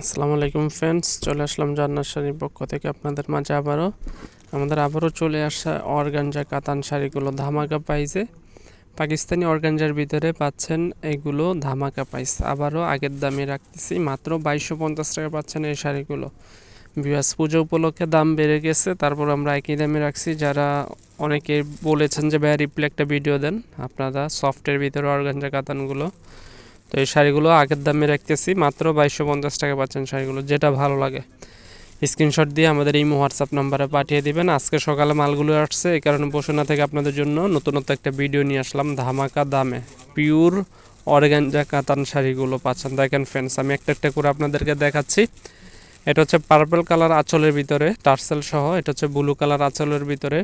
আসসালামু আলাইকুম ফ্রেন্ডস, চলে আসলাম জান্নাত শাড়ির পক্ষ থেকে আপনাদের মাঝে আবারও চলে আসা অর্গানজা কাতান শাড়িগুলো ধামাকা প্রাইসে। পাকিস্তানি অর্গানজার ভিতরে পাচ্ছেন এগুলো ধামাকা প্রাইস। আবারও আগের দামে রাখতেছি, মাত্র 2250 টাকা পাচ্ছেন এই শাড়িগুলো। ভিউয়ার্স, পুজো উপলক্ষে দাম বেড়ে গেছে, তারপর আমরা একই দামে রাখছি। যারা অনেকে বলেছেন যে ভাইয়া রিপ্লে একটা ভিডিও দেন, আপনারা সফটের ভিতরে অর্গানজা কাতানগুলো, তো এই শাড়িগুলো আগের দামে রাখতেছি, মাত্র 2250 টাকা পাচ্ছেন শাড়িগুলো। যেটা ভালো লাগে স্ক্রিনশট দিয়ে আমাদের এই হোয়াটসঅ্যাপ নাম্বারে পাঠিয়ে দিবেন। আজকে সকালে মালগুলো আসছে, এই কারণে বসে না থেকে আপনাদের জন্য নতুনত্ব একটা ভিডিও নিয়ে আসলাম। ধামাকা দামে পিওর অর্গানজা কাতান শাড়িগুলো পাচ্ছেন। দেখেন ফ্রেন্ডস, আমি একটা একটা করে আপনাদেরকে দেখাচ্ছি। এটা হচ্ছে পার্পল কালার আঁচলের ভিতরে টার্সেল সহ, এটা হচ্ছে ব্লু কালার আঁচলের ভিতরে,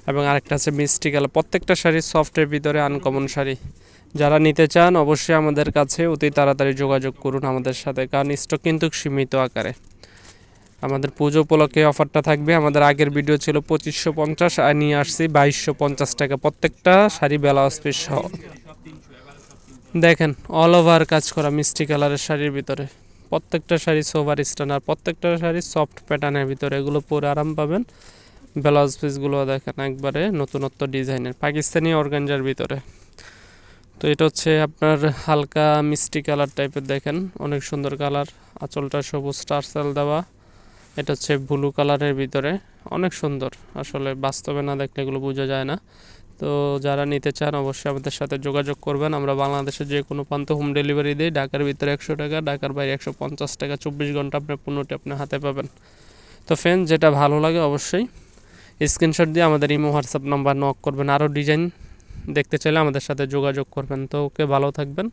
এবং আরেকটা আছে মিষ্টি কালার। প্রত্যেকটা শাড়ি সফটের ভিতরে, আনকমন শাড়ি। যারা নিতে চান অবশ্যই আমাদের কাছে অতি তাড়াতাড়ি যোগাযোগ করুন আমাদের সাথে, কারণ স্টক কিন্তু সীমিত আকারে। আমাদের পুজো উপলক্ষে অফারটা থাকবে। আমাদের আগের ভিডিও ছিল 2550, আর নিয়ে আসছি 2250 টাকা প্রত্যেকটা শাড়ি ব্লাউজ পিস সহ। দেখেন অল ওভার কাজ করা মিষ্টি কালারের শাড়ির ভিতরে, প্রত্যেকটা শাড়ি সোভার স্টান, আর প্রত্যেকটা শাড়ি সফট প্যাটার্নের ভিতরে। এগুলো পরে আরাম পাবেন। ব্লাউজ পিসগুলো দেখেন একবারে নতুনত্ব ডিজাইনের পাকিস্তানি অর্গানজার ভিতরে। তো এটা হচ্ছে আপনার হালকা মিষ্টি কালার টাইপের, দেখেন অনেক সুন্দর কালার। আঁচলটা সবুজ টার্সেল দেওয়া। এটা হচ্ছে ব্লু কালারের ভিতরে, অনেক সুন্দর। আসলে বাস্তবে না দেখলে এগুলো বোঝা যায় না। তো যারা নিতে চান অবশ্যই আমাদের সাথে যোগাযোগ করবেন। আমরা বাংলাদেশের যে কোনো প্রান্তে হোম ডেলিভারি দিই। ঢাকার ভিতরে 100 টাকা, ঢাকার বাইরে 150 টাকা। 24 ঘন্টা আপনার পণ্যটি আপনার হাতে পাবেন। তো ফ্রেন্ড, যেটা ভালো লাগে অবশ্যই স্ক্রিনশট দিয়ে আমাদের ইমো হোয়াটসঅ্যাপ নাম্বার নক করবেন। আরও ডিজাইন দেখতে চাইলে আমাদের সাথে যোগাযোগ করবেন। তো ওকে, ভালো থাকবেন।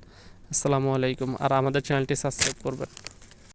আসসালামু আলাইকুম। আর আমাদের চ্যানেলটি সাবস্ক্রাইব করবেন।